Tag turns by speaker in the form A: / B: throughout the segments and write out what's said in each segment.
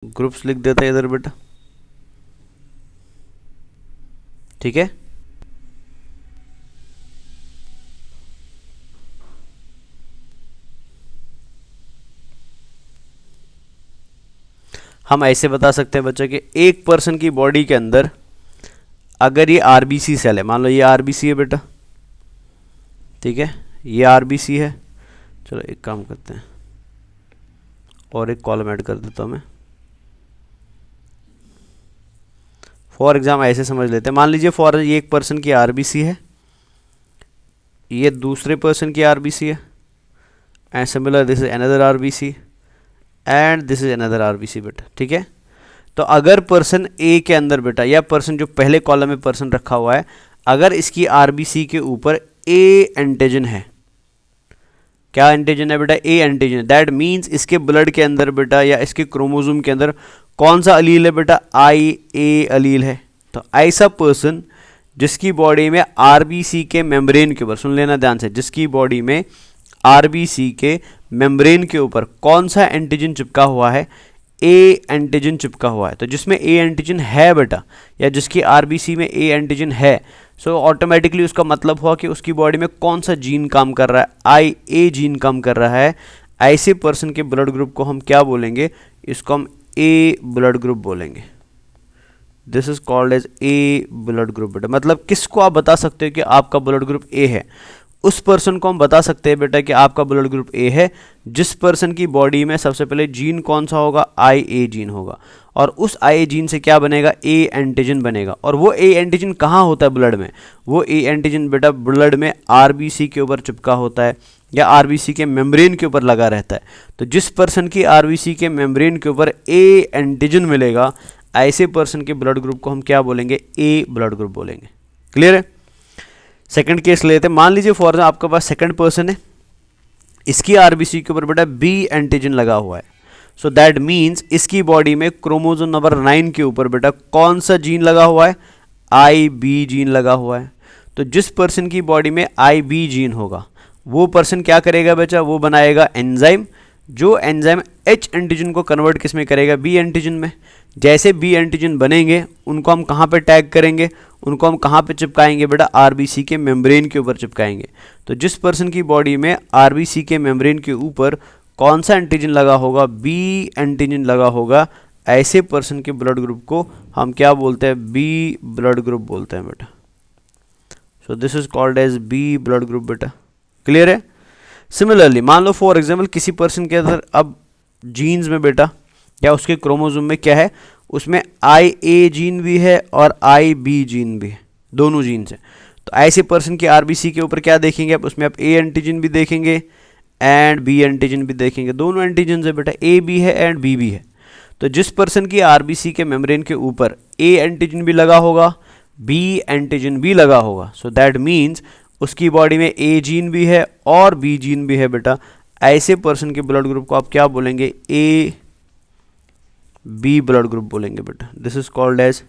A: Groups लिख देते हैं इधर बेटा, ठीक है। हम ऐसे बता सकते हैं बच्चों कि एक पर्सन की बॉडी के अंदर अगर ये आरबीसी सेल है, मान लो ये आरबीसी है बेटा, ठीक है, ये आरबीसी है। चलो एक काम करते हैं और एक कॉलम ऐड कर देता हूँ मैं। फॉर एग्जाम्पल ऐसे समझ लेते हैं, मान लीजिए फॉर ये एक पर्सन की आरबीसी है, ये दूसरे पर्सन की आरबीसी है, and similar this is another RBC and this is another RBC बेटा, ठीक है। तो अगर पर्सन ए के अंदर बेटा, या पर्सन जो पहले कॉलम में पर्सन रखा हुआ है, अगर इसकी आरबीसी के ऊपर ए एंटीजन है, क्या एंटीजन है बेटा, ए एंटीजन, दैट मीन्स इसके ब्लड के अंदर बेटा या इसके क्रोमोसोम के अंदर कौन सा अलील है बेटा, आई ए अलील है। तो ऐसा पर्सन जिसकी बॉडी में आरबीसी के मेम्ब्रेन के ऊपर, सुन लेना ध्यान से, जिसकी बॉडी में आरबीसी के मेम्ब्रेन के ऊपर कौन सा एंटीजन चिपका हुआ है, ए एंटीजन चिपका हुआ है। तो जिसमें ए एंटीजन है बेटा, या जिसकी आरबीसी में ए एंटीजन है, सो ऑटोमेटिकली उसका मतलब हुआ कि उसकी बॉडी में कौन सा जीन काम कर रहा है, आई ए जीन काम कर रहा है। ऐसे पर्सन के ब्लड ग्रुप को हम क्या बोलेंगे, इसको हम ए ब्लड ग्रुप बोलेंगे। This is called as A blood group बेटा। मतलब किसको आप बता सकते हो कि आपका ब्लड ग्रुप ए है, उस पर्सन को हम बता सकते हैं बेटा कि आपका ब्लड ग्रुप ए है जिस पर्सन की बॉडी में सबसे पहले जीन कौन सा होगा, आई ए जीन होगा, और उस आई ए जीन से क्या बनेगा, ए एंटीजन बनेगा। और वो ए एंटीजन कहाँ होता है ब्लड में, वो ए एंटीजन बेटा ब्लड में आरबीसी के ऊपर चिपका होता है या आरबीसी के मेम्ब्रेन के ऊपर लगा रहता है। तो जिस पर्सन की आरबीसी के मेम्ब्रेन के ऊपर ए एंटीजन मिलेगा, ऐसे पर्सन के ब्लड ग्रुप को हम क्या बोलेंगे, ए ब्लड ग्रुप बोलेंगे। क्लियर है। सेकंड केस लेते हैं, मान लीजिए फॉर एग्जाम्पल आपके पास सेकंड पर्सन है, इसकी आरबीसी के ऊपर बेटा बी एंटीजन लगा हुआ है। सो दैट मीन्स इसकी बॉडी में क्रोमोसोम नंबर 9 के ऊपर बेटा कौन सा जीन लगा हुआ है, आई बी जीन लगा हुआ है। तो जिस पर्सन की बॉडी में आई बी जीन होगा, वो पर्सन क्या करेगा बेटा, वो बनाएगा एंजाइम, जो एंजाइम एच एंटीजन को कन्वर्ट किस में करेगा, बी एंटीजन में। जैसे बी एंटीजन बनेंगे उनको हम कहाँ पे टैग करेंगे, उनको हम कहाँ पे चिपकाएंगे बेटा, आरबीसी के मेम्ब्रेन के ऊपर चिपकाएंगे। तो जिस पर्सन की बॉडी में आरबीसी के मेम्ब्रेन के ऊपर कौन सा एंटीजन लगा होगा, बी एंटीजन लगा होगा, ऐसे पर्सन के ब्लड ग्रुप को हम क्या बोलते हैं, बी ब्लड ग्रुप बोलते हैं बेटा। So this is called as B blood group बेटा। क्लियर है। सिमिलरली मान लो फॉर एग्जाम्पल किसी पर्सन के अंदर अब जीन्स में बेटा या उसके क्रोमोसोम में क्या है, उसमें आई ए जीन भी है और आई बी जीन भी है, दोनों जीन्स हैं। तो ऐसे पर्सन की आरबीसी के ऊपर क्या देखेंगे आप, उसमें आप ए एंटीजन भी देखेंगे एंड बी एंटीजन भी देखेंगे, दोनों एंटीजन है बेटा, ए भी है एंड बी भी है। तो जिस पर्सन की आरबीसी के मेम्ब्रेन के ऊपर ए एंटीजन भी लगा होगा, बी एंटीजन भी लगा होगा, सो दैट मीन्स उसकी बॉडी में ए जीन भी है और बी जीन भी है बेटा। ऐसे पर्सन के ब्लड ग्रुप को आप क्या बोलेंगे, ए बी ब्लड ग्रुप बोलेंगे बेटा। This is called as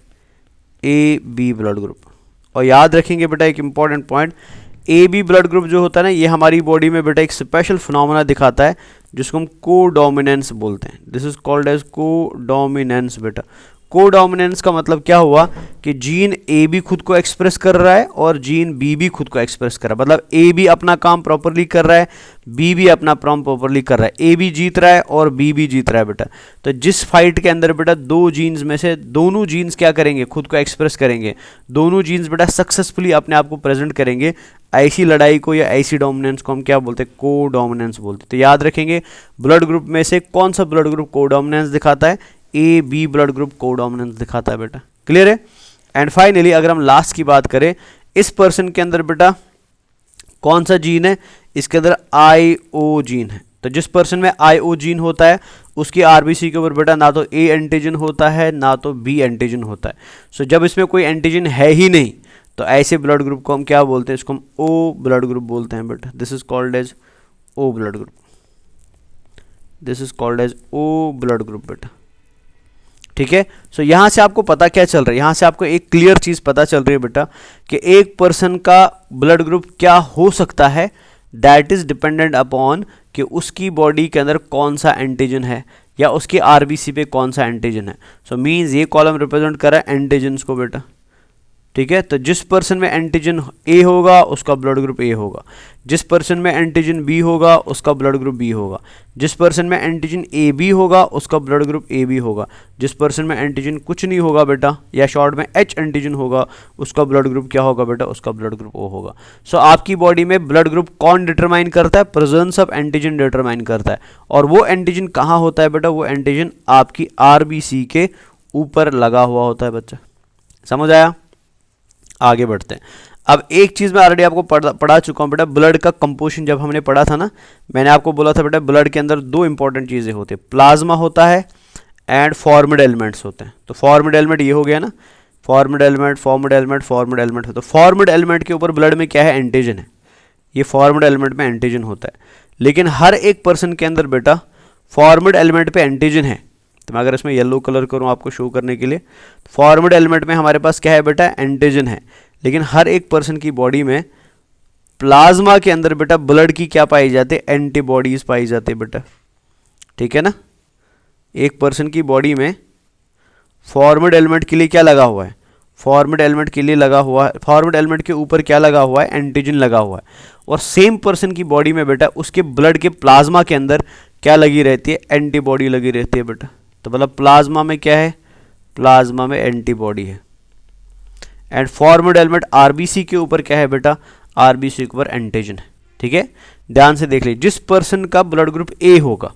A: A B blood group. और याद रखेंगे बेटा एक important point, A B blood group जो होता है ना, ये हमारी बॉडी में बेटा एक स्पेशल फिनोमेना दिखाता है जिसको हम कोडोमिनेंस बोलते हैं। This is called as codominance बेटा। कोडोमिनेंस का मतलब क्या हुआ कि जीन ए भी खुद को एक्सप्रेस कर रहा है और जीन बी भी खुद को एक्सप्रेस कर रहा है। मतलब ए भी अपना काम प्रॉपरली कर रहा है, बी भी अपना काम प्रॉपरली कर रहा है, ए भी जीत रहा है और बी भी जीत रहा है बेटा। तो जिस फाइट के अंदर बेटा दो जीन्स में से दोनों जीन्स क्या करेंगे, खुद को एक्सप्रेस करेंगे, दोनों जीन्स बेटा सक्सेसफुली अपने आप को प्रेजेंट करेंगे, ऐसी लड़ाई को या ऐसी डोमिनेंस को हम क्या बोलते हैं, कोडोमिनेंस बोलते हैं। तो याद रखेंगे ब्लड ग्रुप में से कौन सा ब्लड ग्रुप कोडोमिनेंस दिखाता है, A B blood group codominance दिखाता है बेटा। क्लियर है। एंड फाइनली अगर हम लास्ट की बात करें, इस पर्सन के अंदर बेटा कौन सा जीन है, इसके अंदर आई ओ जीन है। तो जिस पर्सन में आई ओ जीन होता है उसकी आरबीसी के ऊपर बेटा ना तो ए एंटीजन होता है ना तो बी एंटीजन होता है। सो जब इसमें कोई एंटीजन है ही नहीं तो ऐसे ब्लड ग्रुप को हम क्या बोलते हैं, इसको हम ओ ब्लड ग्रुप बोलते हैं बेटा। This is called as O blood group. This is called as O blood group बेटा। ठीक है। सो यहाँ से आपको पता क्या चल रहा है, यहाँ से आपको एक क्लियर चीज पता चल रही है बेटा कि एक पर्सन का ब्लड ग्रुप क्या हो सकता है, दैट इज डिपेंडेंट अपॉन कि उसकी बॉडी के अंदर कौन सा एंटीजन है। या उसके आरबीसी पे कौन सा एंटीजन है। सो मीन्स ये कॉलम रिप्रेजेंट कर रहा है एंटीजन्स को बेटा, ठीक है। तो जिस पर्सन में एंटीजन ए होगा उसका ब्लड ग्रुप ए होगा, जिस पर्सन में एंटीजन बी होगा उसका ब्लड ग्रुप बी होगा, जिस पर्सन में एंटीजन ए बी होगा उसका ब्लड ग्रुप ए बी होगा, जिस पर्सन में एंटीजन कुछ नहीं होगा बेटा या शॉर्ट में एच एंटीजन होगा उसका ब्लड ग्रुप क्या होगा बेटा, उसका ब्लड ग्रुप ओ होगा। सो आपकी बॉडी में ब्लड ग्रुप कौन डिटरमाइन करता है, प्रेजेंस ऑफ एंटीजन डिटरमाइन करता है। और वो एंटीजन कहाँ होता है बेटा, वो एंटीजन आपकी आरबीसी के ऊपर लगा हुआ होता है बच्चा, समझ आया। आगे बढ़ते हैं। अब एक चीज़ मैं ऑलरेडी आपको पढ़ा चुका हूँ बेटा, ब्लड का कंपोजिशन जब हमने पढ़ा था ना, मैंने आपको बोला था बेटा ब्लड के अंदर दो इंपॉर्टेंट चीज़ें होती है, प्लाज्मा होता है एंड फॉर्मिड एलिमेंट्स होते हैं। तो फॉर्मिड एलिमेंट ये हो गया ना, फॉर्मिड एलिमेंट फॉर्मिड एलिमेंट फॉर्मिड एलिमेंट होता है। फॉर्मिड एलिमेंट के ऊपर ब्लड में क्या है, एंटीजन है, ये फॉर्मिड एलिमेंट में एंटीजन होता है। लेकिन हर एक पर्सन के अंदर बेटा फॉर्मिड एलिमेंट पे एंटीजन है। तो मैं अगर इसमें येलो कलर करूँ आपको शो करने के लिए, फॉर्मिड एलिमेंट में हमारे पास क्या है बेटा, एंटीजन है। लेकिन हर एक पर्सन की बॉडी में प्लाज्मा के अंदर बेटा ब्लड की क्या पाई जाती है, एंटीबॉडीज पाई जाती है बेटा, ठीक है ना। एक पर्सन की बॉडी में फॉर्मिड एलिमेंट के लिए क्या लगा हुआ है, फॉर्मिड एलिमेंट के लिए लगा हुआ है, फॉर्मिड एलिमेंट के ऊपर क्या लगा हुआ है, एंटीजन लगा हुआ है। और सेम पर्सन की बॉडी में बेटा उसके ब्लड के प्लाज्मा के अंदर क्या लगी रहती है, एंटीबॉडी लगी रहती है बेटा। तो मतलब प्लाज्मा में क्या है, प्लाज्मा में एंटीबॉडी है। एंड फॉर्मिड एलिमेंट आरबीसी के ऊपर क्या है बेटा, आरबीसी के ऊपर एंटीजन है, ठीक है। ध्यान से देख लीजिए, जिस पर्सन का ब्लड ग्रुप ए होगा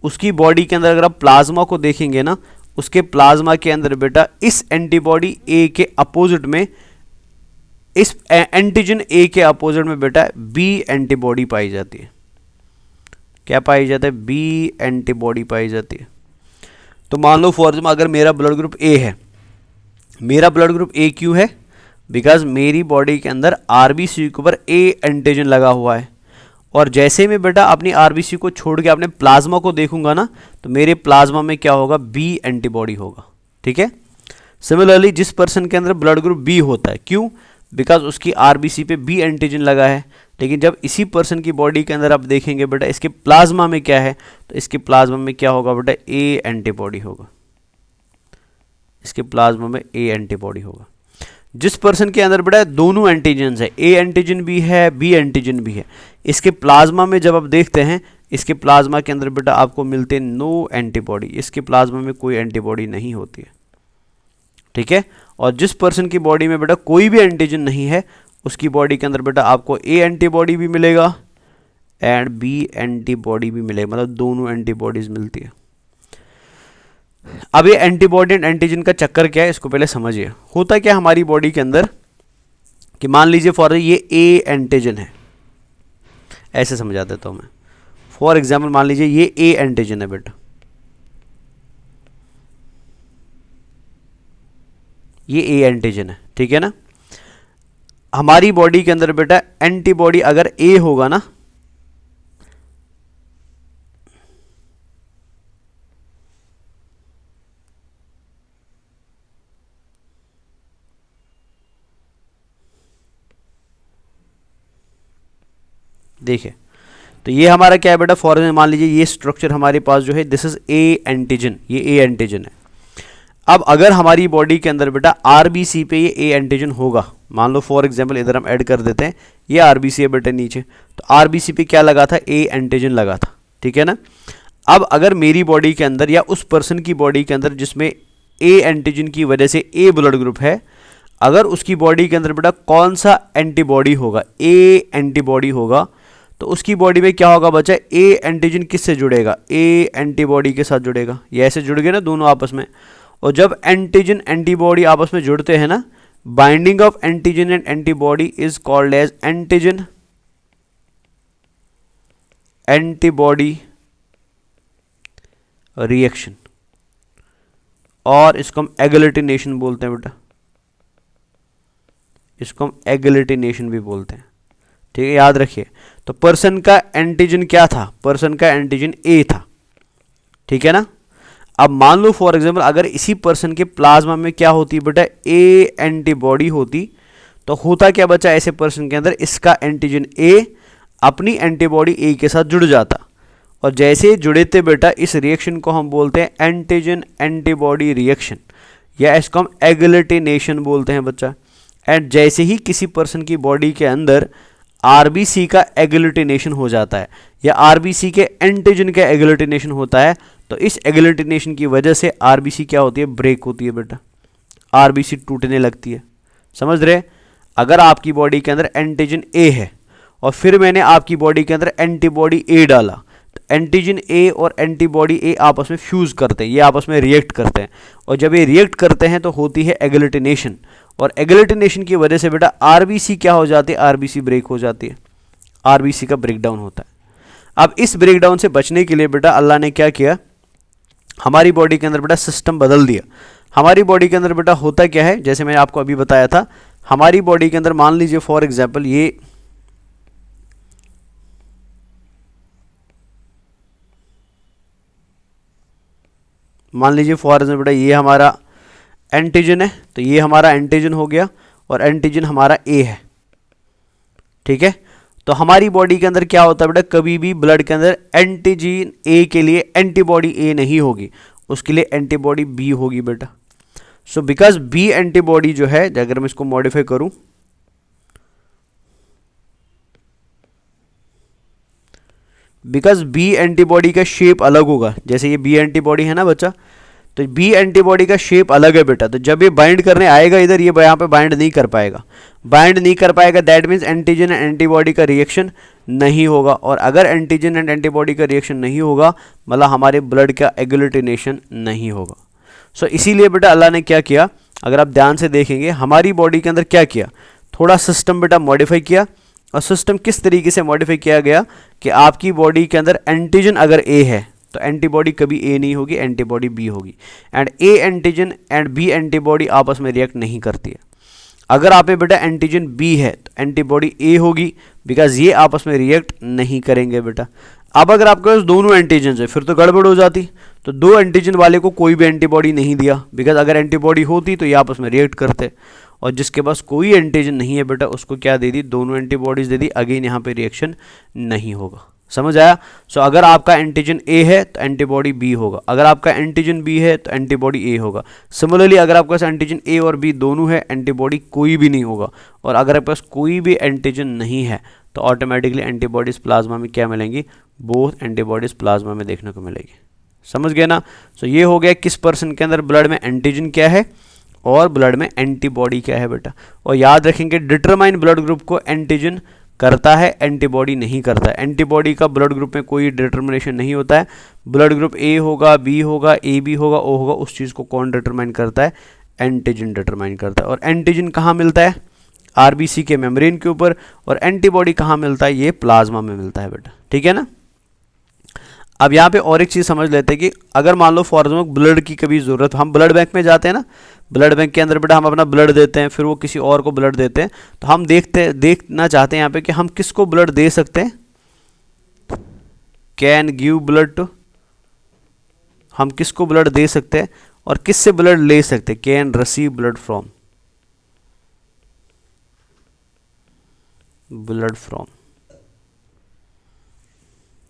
A: उसकी बॉडी के अंदर अगर आप प्लाज्मा को देखेंगे ना, उसके प्लाज्मा के अंदर बेटा इस एंटीबॉडी ए के अपोजिट में, इस एंटीजन ए के अपोजिट में बेटा बी एंटीबॉडी पाई जाती है। क्या पाई जाता है, बी एंटीबॉडी पाई जाती है। तो मान लो फॉर एग्जाम्पल अगर मेरा ब्लड ग्रुप ए है, मेरा ब्लड ग्रुप ए क्यों है, बिकॉज मेरी बॉडी के अंदर आरबीसी के ऊपर ए एंटीजन लगा हुआ है। और जैसे मैं बेटा अपनी आरबीसी को छोड़ के अपने प्लाज्मा को देखूंगा ना, तो मेरे प्लाज्मा में क्या होगा, बी एंटीबॉडी होगा, ठीक है। सिमिलरली जिस पर्सन के अंदर ब्लड ग्रुप बी होता है, क्यों, बिकॉज उसकी आरबीसी पे बी एंटीजन लगा है। लेकिन जब इसी पर्सन की बॉडी के अंदर आप देखेंगे बेटा इसके प्लाज्मा में क्या है, तो इसके प्लाज्मा में क्या होगा बेटा, ए एंटीबॉडी होगा, इसके प्लाज्मा में ए एंटीबॉडी होगा। जिस पर्सन के अंदर बेटा दोनों एंटीजन्स है, ए एंटीजन भी है बी एंटीजन भी है, इसके प्लाज्मा में जब आप देखते हैं, इसके प्लाज्मा के अंदर बेटा आपको मिलते हैं नो एंटीबॉडी, इसके प्लाज्मा में कोई एंटीबॉडी नहीं होती है, ठीक है। और जिस पर्सन की बॉडी में बेटा कोई भी एंटीजन नहीं है, उसकी बॉडी के अंदर बेटा आपको ए एंटीबॉडी भी मिलेगा एंड बी एंटीबॉडी भी मिलेगा, मतलब दोनों एंटीबॉडीज मिलती है। अब ये एंटीबॉडी एंड एंटीजन का चक्कर क्या है, इसको पहले समझिए। होता क्या हमारी बॉडी के अंदर कि मान लीजिए फॉर ये ए एंटीजन है, ऐसे समझा देता हूं मैं। फॉर एग्जाम्पल मान लीजिए ये ए एंटीजन है बेटा, ये ए एंटीजन है, ठीक है ना। हमारी बॉडी के अंदर बेटा एंटीबॉडी अगर ए होगा ना, देखिए तो ये हमारा क्या है बेटा, फॉर एग्जाम्पल मान लीजिए ये स्ट्रक्चर हमारे पास जो है दिस इज ए एंटीजन, ये ए एंटीजन है। अब अगर हमारी बॉडी के अंदर बेटा आरबीसी पे ये ए एंटीजन होगा, मान लो फॉर एग्जांपल इधर हम ऐड कर देते हैं, ये आरबीसी है बेटा नीचे, तो आरबीसी पे क्या लगा था, ए एंटीजन लगा था, ठीक है ना। अब अगर मेरी बॉडी के अंदर या उस पर्सन की बॉडी के अंदर जिसमें ए एंटीजन की वजह से ए ब्लड ग्रुप है, अगर उसकी बॉडी के अंदर बेटा कौन सा एंटीबॉडी होगा, ए एंटीबॉडी होगा, तो उसकी बॉडी में क्या होगा बच्चा, ए एंटीजन किससे जुड़ेगा, ए एंटीबॉडी के साथ जुड़ेगा। ये ऐसे जुड़ गए ना दोनों आपस में। और जब एंटीजन एंटीबॉडी आपस में जुड़ते हैं ना, binding of antigen and antibody is called as antigen antibody reaction, और इसको हम एग्लूटिनेशन बोलते हैं बेटा, इसको हम एग्लूटिनेशन भी बोलते हैं, ठीक है, याद रखिए। तो पर्सन का एंटीजन क्या था, पर्सन का एंटीजन ए था, ठीक है ना। अब मान लो फॉर एग्जांपल अगर इसी पर्सन के प्लाज्मा में क्या होती बेटा, ए एंटीबॉडी होती, तो होता क्या बच्चा, ऐसे पर्सन के अंदर इसका एंटीजन ए अपनी एंटीबॉडी ए के साथ जुड़ जाता, और जैसे ही जुड़े थे बेटा, इस रिएक्शन को हम बोलते हैं एंटीजन एंटीबॉडी रिएक्शन, या इसको हम एग्लूटिनेशन बोलते हैं बच्चा। एंड जैसे ही किसी पर्सन की बॉडी के अंदर आरबीसी का एग्लूटिनेशन हो जाता है या आरबीसी के एंटीजन का एग्लूटिनेशन होता है, तो इस एग्लूटिनेशन की वजह से आरबीसी क्या होती है, ब्रेक होती है बेटा, आरबीसी टूटने लगती है। समझ रहे? अगर आपकी बॉडी के अंदर एंटीजन ए है और फिर मैंने आपकी बॉडी के अंदर एंटीबॉडी ए डाला, तो एंटीजन ए और एंटीबॉडी ए आपस में फ्यूज करते हैं, ये आपस में रिएक्ट करते हैं, और जब ये रिएक्ट करते हैं तो होती है एग्लूटिनेशन, और एग्लूटिनेशन की वजह से बेटा आरबीसी क्या हो जाती है, आरबीसी ब्रेक हो जाती है, आरबीसी का ब्रेकडाउन होता है। अब इस ब्रेकडाउन से बचने के लिए बेटा अल्लाह ने क्या किया, हमारी बॉडी के अंदर बेटा सिस्टम बदल दिया। हमारी बॉडी के अंदर बेटा होता क्या है, जैसे मैंने आपको अभी बताया था, हमारी बॉडी के अंदर मान लीजिए फॉर एग्जांपल ये मान लीजिए फॉर एग्जांपल बेटा ये हमारा एंटीजन है, तो ये हमारा एंटीजन हो गया और एंटीजन हमारा ए है, ठीक है। तो हमारी बॉडी के अंदर क्या होता है बेटा, कभी भी ब्लड के अंदर एंटीजन ए के लिए एंटीबॉडी ए नहीं होगी, उसके लिए एंटीबॉडी बी होगी बेटा। सो बिकॉज बी एंटीबॉडी जो है, अगर मैं इसको मॉडिफाई करूं, बिकॉज बी एंटीबॉडी का शेप अलग होगा, जैसे ये बी एंटीबॉडी है ना बच्चा, तो बी एंटीबॉडी का शेप अलग है बेटा, तो जब ये बाइंड करने आएगा इधर, ये यहाँ पे बाइंड नहीं कर पाएगा, बाइंड नहीं कर पाएगा, that means antigen and antibody का रिएक्शन नहीं होगा, और अगर एंटीजन एंड एंटीबॉडी का रिएक्शन नहीं होगा मतलब हमारे ब्लड का एग्लूटिनेशन नहीं होगा। सो इसीलिए बेटा अल्लाह ने क्या किया, अगर आप ध्यान से देखेंगे हमारी बॉडी के अंदर क्या किया, थोड़ा सिस्टम बेटा मॉडिफाई किया। और सिस्टम किस तरीके से मॉडिफाई किया गया कि आपकी बॉडी के अंदर एंटीजन अगर ए है तो एंटीबॉडी कभी ए नहीं होगी, एंटीबॉडी बी होगी, and A antigen and B antibody आपस में रिएक्ट नहीं करती है। अगर आप में बेटा एंटीजन बी है तो एंटीबॉडी ए होगी, बिकॉज ये आपस में रिएक्ट नहीं करेंगे बेटा। अब अगर आपके पास दोनों एंटीजन है फिर तो गड़बड़ हो जाती, तो दो एंटीजन वाले को कोई भी एंटीबॉडी नहीं दिया, बिकॉज अगर एंटीबॉडी होती तो ये आपस में रिएक्ट करते, और जिसके पास कोई एंटीजन नहीं है बेटा उसको क्या दे दी, दोनों एंटीबॉडीज दे दी, अगेन यहाँ पे रिएक्शन नहीं होगा। समझ आया? सो अगर आपका एंटीजन ए है तो एंटीबॉडी बी होगा, अगर आपका एंटीजन बी है तो एंटीबॉडी ए होगा। सिमिलरली अगर आपके पास एंटीजन ए और बी दोनों है, एंटीबॉडी कोई भी नहीं होगा, और अगर आपके पास कोई भी एंटीजन नहीं है तो ऑटोमेटिकली एंटीबॉडीज प्लाज्मा में क्या मिलेंगी, बोथ एंटीबॉडीज प्लाज्मा में देखने को मिलेगी। समझ गए ना? सो ये हो गया किस पर्सन के अंदर ब्लड में एंटीजन क्या है और ब्लड में एंटीबॉडी क्या है बेटा। और याद रखेंगे डिटरमाइन ब्लड ग्रुप को एंटीजन करता है, एंटीबॉडी नहीं करता है। एंटीबॉडी का ब्लड ग्रुप में कोई डिटर्मिनेशन नहीं होता है, ब्लड ग्रुप ए होगा, बी होगा, ए बी होगा, ओ होगा, उस चीज़ को कौन डिटरमाइन करता है, एंटीजन डिटरमाइन करता है। और एंटीजन कहाँ मिलता है, आरबीसी के मेम्ब्रेन के ऊपर, और एंटीबॉडी कहाँ मिलता है, ये प्लाज्मा में मिलता है बेटा, ठीक है ना। अब यहाँ पे और एक चीज़ समझ लेते हैं कि अगर मान लो फॉर एग्जाम्पल ब्लड की कभी ज़रूरत, हम ब्लड बैंक में जाते हैं ना, ब्लड बैंक के अंदर बेटा हम अपना ब्लड देते हैं, फिर वो किसी और को ब्लड देते हैं, तो हम देखना चाहते हैं यहाँ पे कि हम किसको ब्लड दे सकते हैं, कैन गिव ब्लड टू, हम किसको ब्लड दे सकते हैं और किससे ब्लड ले सकते हैं, can receive blood from, blood from,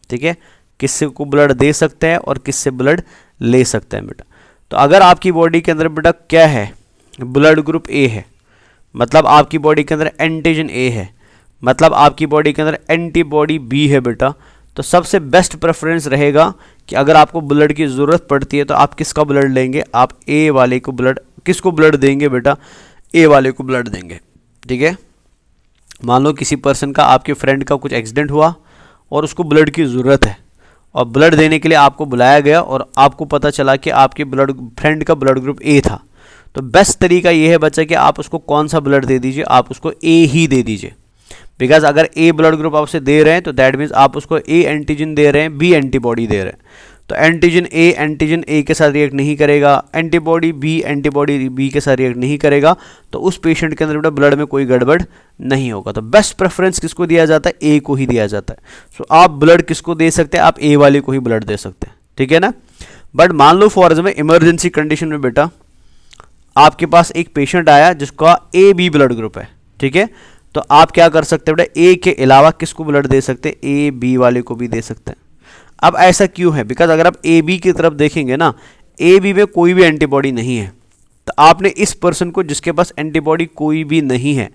A: ठीक है, किससे को ब्लड दे सकते हैं और किससे ब्लड ले सकते हैं बेटा। तो अगर आपकी बॉडी के अंदर बेटा क्या है, ब्लड ग्रुप ए है, मतलब आपकी बॉडी के अंदर एंटीजन ए है, मतलब आपकी बॉडी के अंदर एंटीबॉडी बी है बेटा, तो सबसे बेस्ट प्रेफरेंस रहेगा कि अगर आपको ब्लड की ज़रूरत पड़ती है तो आप किसका ब्लड लेंगे, आप ए वाले को ब्लड, किसको ब्लड देंगे बेटा, ए वाले को ब्लड देंगे, ठीक है। मान लो किसी पर्सन का, आपके फ्रेंड का कुछ एक्सीडेंट हुआ और उसको ब्लड की ज़रूरत है, और ब्लड देने के लिए आपको बुलाया गया और आपको पता चला कि आपके फ्रेंड का ब्लड ग्रुप ए था, तो बेस्ट तरीका ये है बच्चा कि आप उसको कौन सा ब्लड दे दीजिए, आप उसको ए ही दे दीजिए, बिकॉज अगर ए ब्लड ग्रुप आपसे दे रहे हैं तो दैट मीन्स आप उसको ए एंटीजन दे रहे हैं, बी एंटीबॉडी दे रहे हैं, तो एंटीजन ए के साथ रिएक्ट नहीं करेगा, एंटीबॉडी बी के साथ रिएक्ट नहीं करेगा, तो उस पेशेंट के अंदर बेटा ब्लड में कोई गड़बड़ नहीं होगा। तो बेस्ट प्रेफरेंस किसको दिया जाता है, ए को ही दिया जाता है। सो आप ब्लड किसको दे सकते हैं, आप ए वाले को ही ब्लड दे सकते हैं, ठीक है ना। बट मान लो फॉर एग्जाम्पल इमरजेंसी कंडीशन में बेटा आपके पास एक पेशेंट आया जिसका ए बी ब्लड ग्रुप है, ठीक है, तो आप क्या कर सकते हैं बेटा, ए के अलावा किसको ब्लड दे सकते हैं, ए बी वाले को भी दे सकते हैं। अब ऐसा क्यों है? बिकॉज अगर आप ए बी की तरफ देखेंगे ना, ए बी में कोई भी एंटीबॉडी नहीं है, तो आपने इस पर्सन को जिसके पास एंटीबॉडी कोई भी नहीं है,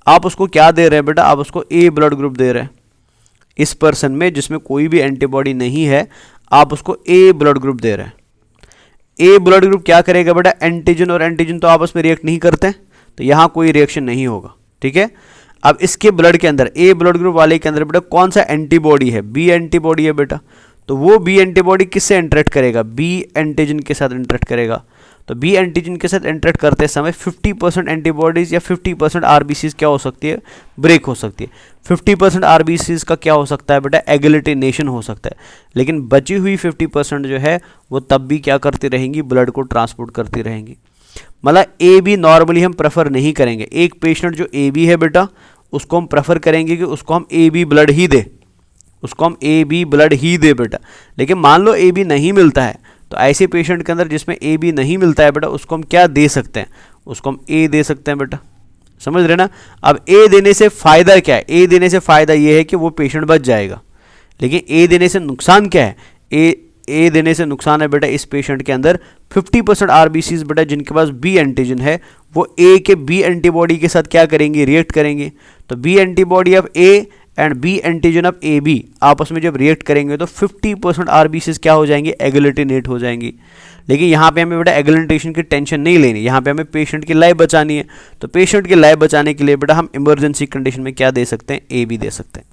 A: आप उसको क्या दे रहे हैं बेटा? आप उसको ए ब्लड ग्रुप दे रहे हैं। इस पर्सन में जिसमें कोई भी एंटीबॉडी नहीं है, आप उसको ए ब्लड ग्रुप दे रहे हैं। ए ब्लड ग्रुप क्या करेगा बेटा? एंटीजन और एंटीजन तो आपस में रिएक्ट नहीं करते, तो यहां कोई रिएक्शन नहीं होगा। ठीक है, अब इसके ब्लड के अंदर, ए ब्लड ग्रुप वाले के अंदर बेटा कौन सा एंटीबॉडी है? बी एंटीबॉडी है बेटा। तो वो बी एंटीबॉडी किससे इंटरेक्ट करेगा? बी एंटीजन के साथ इंटरेक्ट करेगा। तो बी एंटीजन के साथ इंटरेक्ट करते समय 50% एंटीबॉडीज या 50% आरबीसीज क्या हो सकती है? ब्रेक हो सकती है। 50% आरबीसीज का क्या हो सकता है बेटा? एग्लूटिनेशन हो सकता है। लेकिन बची हुई 50% जो है वो तब भी क्या करती रहेंगी? ब्लड को ट्रांसपोर्ट करती रहेंगी। मतलब ए बी नॉर्मली हम प्रेफर नहीं करेंगे। एक पेशेंट जो ए बी है बेटा, उसको हम प्रेफर करेंगे कि उसको हम ए बी ब्लड ही दे, उसको हम ए बी ब्लड ही दे बेटा। लेकिन मान लो ए बी नहीं मिलता है, तो ऐसे पेशेंट के अंदर जिसमें ए बी नहीं मिलता है बेटा, उसको हम क्या दे सकते हैं? उसको हम ए दे सकते हैं बेटा। समझ रहे ना? अब ए देने से फ़ायदा क्या है? ए देने से फ़ायदा ये है कि वो पेशेंट बच जाएगा। लेकिन ए देने से नुकसान क्या है? ए देने से नुकसान है बेटा, इस पेशेंट के अंदर 50% आरबीसीज बेटा जिनके पास बी एंटीजन है, वो ए के बी एंटीबॉडी के साथ क्या करेंगे? रिएक्ट करेंगे। तो B antibody of A and B antigen of A B आपस में जब रिएक्ट करेंगे तो 50% आरबीसीज क्या हो जाएंगे? एग्लूटिनेट हो जाएंगी। लेकिन यहाँ पे हमें बेटा एग्लूटिनेशन की टेंशन नहीं लेनी, यहाँ पे हमें पेशेंट की लाइफ बचानी है। तो पेशेंट की लाइफ बचाने के लिए बेटा हम इमरजेंसी कंडीशन में क्या दे सकते हैं? ए बी दे सकते हैं।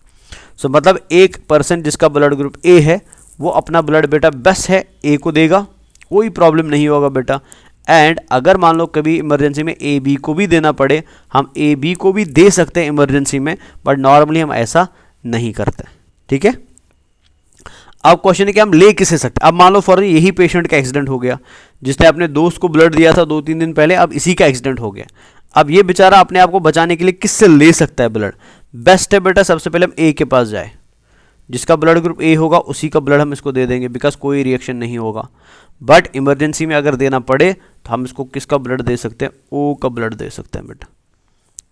A: सो मतलब एक पर्सन जिसका ब्लड ग्रुप ए है, वो अपना ब्लड बेटा बेस्ट है ए को देगा, कोई प्रॉब्लम नहीं होगा बेटा। एंड अगर मान लो कभी इमरजेंसी में ए बी को भी देना पड़े, हम ए बी को भी दे सकते हैं इमरजेंसी में, बट नॉर्मली हम ऐसा नहीं करते। ठीक है, अब क्वेश्चन है कि हम ले किसे सकते? अब मान लो फॉर यही पेशेंट का एक्सीडेंट हो गया, जिसने अपने दोस्त को ब्लड दिया था 2-3 दिन पहले, अब इसी का एक्सीडेंट हो गया। अब ये बेचारा अपने आप को बचाने के लिए किससे ले सकता है ब्लड? बेस्ट है बेटा सबसे पहले हम ए के पास जाए, जिसका ब्लड ग्रुप ए होगा उसी का ब्लड हम इसको दे देंगे, बिकॉज कोई रिएक्शन नहीं होगा। बट इमरजेंसी में अगर देना पड़े तो हम इसको किसका ब्लड दे सकते हैं? ओ का ब्लड दे सकते हैं बेटा।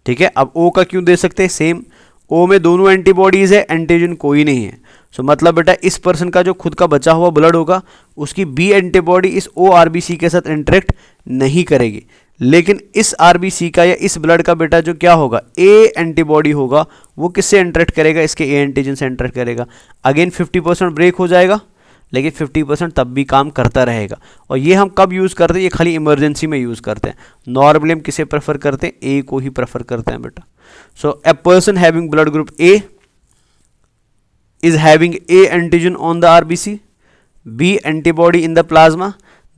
A: ठीक है, अब ओ का क्यों दे सकते हैं? सेम, ओ में दोनों एंटीबॉडीज है, एंटीजन कोई नहीं है। सो मतलब बेटा इस पर्सन का जो खुद का बचा हुआ ब्लड होगा, उसकी बी एंटीबॉडी इस ओ आरबीसी के साथ इंटरेक्ट नहीं करेगी। लेकिन इस आरबीसी का या इस ब्लड का बेटा जो क्या होगा? ए एंटीबॉडी होगा, वो किससे इंटरेक्ट करेगा? इसके ए एंटीजन से इंटरेक्ट करेगा। अगेन 50% ब्रेक हो जाएगा, लेकिन 50% तब भी काम करता रहेगा। और ये हम कब यूज़ करते हैं? ये खाली इमरजेंसी में यूज़ करते हैं। नॉर्मली हम किसे प्रेफर करते हैं? ए को ही प्रेफर करते हैं बेटा। So a person having blood group A is having A antigen on the RBC, B antibody in the plasma.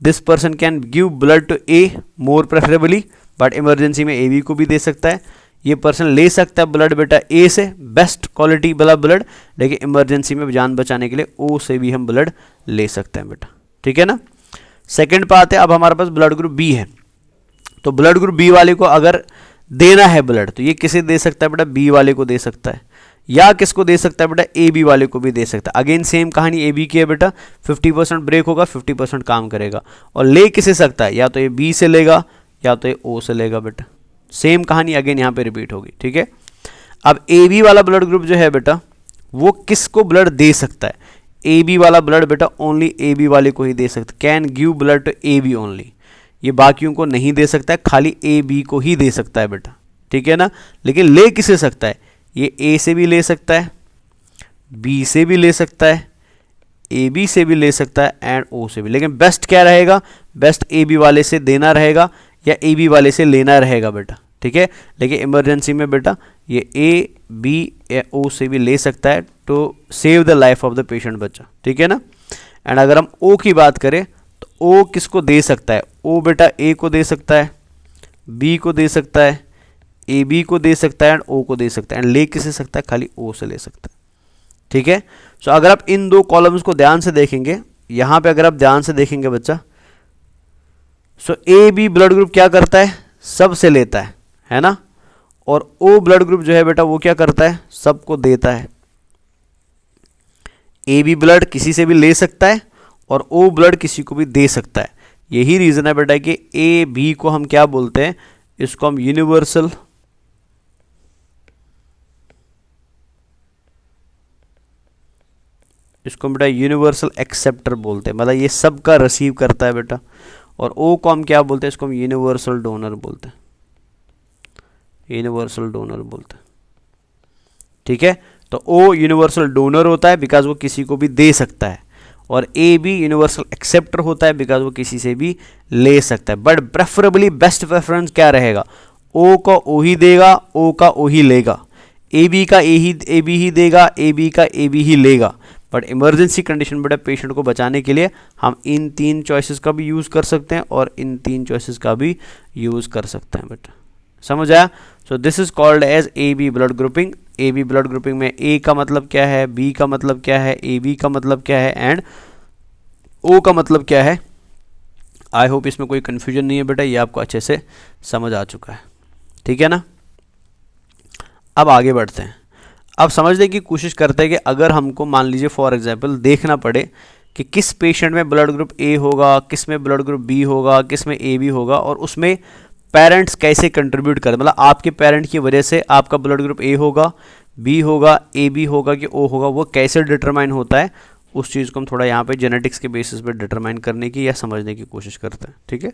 A: This person can give blood to A more preferably, but emergency में AB को भी दे सकता है। ये person ले सकता है blood बेटा A से, बेस्ट क्वालिटी वाला ब्लड, लेकिन इमरजेंसी में जान बचाने के लिए O से भी हम ब्लड ले सकते हैं बेटा। ठीक है ना? सेकेंड पे आते हैं। अब हमारे पास ब्लड ग्रुप B है, तो ब्लड ग्रुप B वाले को अगर देना है ब्लड, तो ये किसे दे सकता है बेटा? B वाले को दे सकता है, या किसको दे सकता है बेटा? ए बी वाले को भी दे सकता है। अगेन सेम कहानी ए बी की है बेटा, 50% ब्रेक होगा, 50% काम करेगा। और ले किसे सकता है? या तो ये बी से लेगा या तो ये ओ से लेगा बेटा। सेम कहानी अगेन यहाँ पे रिपीट होगी। ठीक है, अब ए बी वाला ब्लड ग्रुप जो है बेटा, वो किसको ब्लड दे सकता है? ए बी वाला ब्लड बेटा ओनली ए बी वाले को ही दे सकता है। Can give blood to A B only, ये बाकियों को नहीं दे सकता है, खाली ए बी को ही दे सकता है बेटा। ठीक है ना? लेकिन ले किसे सकता है? ये ए से भी ले सकता है, बी से भी ले सकता है, ए बी से भी ले सकता है, एंड ओ से भी। लेकिन बेस्ट क्या रहेगा? बेस्ट ए बी वाले से देना रहेगा या ए बी वाले से लेना रहेगा बेटा। ठीक है, लेकिन इमरजेंसी में बेटा ये ए बी या ओ से भी ले सकता है to save the life of the patient बच्चा। ठीक है ना? एंड अगर हम ओ की बात करें तो ओ किसको दे सकता है? ओ बेटा ए को दे सकता है, बी को दे सकता है, ए बी को दे सकता है, एंड ओ को दे सकता है। एंड ले किसे सकता है? खाली ओ से ले सकता है। ठीक है, सो अगर आप इन दो कॉलम्स को ध्यान से देखेंगे, यहां पे अगर आप ध्यान से देखेंगे बच्चा, सो ए बी ब्लड ग्रुप क्या करता है? सब से लेता है ना? और ओ ब्लड ग्रुप जो है बेटा वो क्या करता है? सबको देता है। ए बी ब्लड किसी से भी ले सकता है और ओ ब्लड किसी को भी दे सकता है। यही रीजन है बेटा कि ए बी को हम क्या बोलते हैं? इसको हम यूनिवर्सल इसको बेटा यूनिवर्सल एक्सेप्टर बोलते हैं, मतलब ये सब का रिसीव करता है बेटा। और ओ को हम क्या बोलते हैं, इसको हम यूनिवर्सल डोनर बोलते हैं, यूनिवर्सल डोनर बोलते हैं। ठीक है, तो ओ यूनिवर्सल डोनर होता है बिकॉज वो किसी को भी दे सकता है, और ए भी यूनिवर्सल एक्सेप्टर होता है बिकॉज वो किसी से भी ले सकता है। बट प्रेफरेबली बेस्ट प्रेफरेंस क्या रहेगा, ओ का ओ ही देगा, ओ का ओ ही लेगा, ए बी का ए बी ही देगा, ए बी का ए बी ही लेगा। बट इमरजेंसी कंडीशन बेटा पेशेंट को बचाने के लिए हम इन 3 चॉइसेस का भी यूज़ कर सकते हैं और इन 3 चॉइसेस का भी यूज़ कर सकते हैं बेटा। समझ आया? So this is called as A B blood grouping. A B blood grouping में ए का मतलब क्या है, बी का मतलब क्या है, ए बी का मतलब क्या है एंड ओ का मतलब क्या है। आई होप इसमें कोई कन्फ्यूजन नहीं है बेटा, ये आपको अच्छे से समझ आ चुका है। ठीक है ना? अब आगे बढ़ते हैं। अब समझने की कोशिश करते हैं कि अगर हमको मान लीजिए फॉर एग्जांपल देखना पड़े कि किस पेशेंट में ब्लड ग्रुप ए होगा, किस में ब्लड ग्रुप बी होगा, किस में ए बी होगा, और उसमें पेरेंट्स कैसे कंट्रीब्यूट करें, मतलब आपके पेरेंट की वजह से आपका ब्लड ग्रुप ए होगा, बी होगा, ए बी होगा कि ओ होगा, वो कैसे डिटरमाइन होता है, उस चीज़ को हम थोड़ा यहाँ पे जेनेटिक्स के बेसिस पे डिटरमाइन करने की या समझने की कोशिश करते हैं। ठीक है।